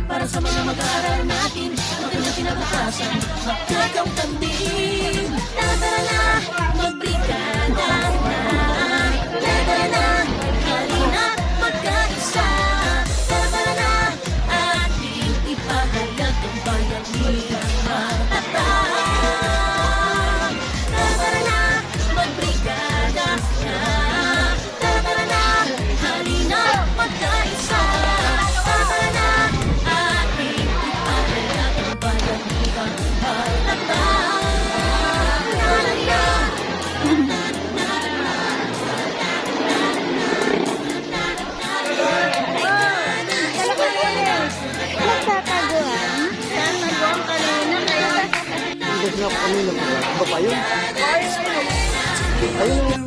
Para sa mga mag-aaral natin, maganda kinabukasan, magkakaw kambing. Tara na, magbrigada na. Tara na, halina, magkaisa. Tara na, ating ipahayag ang bayanihan matatag. Tara na, magbrigada na. Tara na, halina, magkaisa. Hindi na ako kanina. Ba pa yun? Ayun.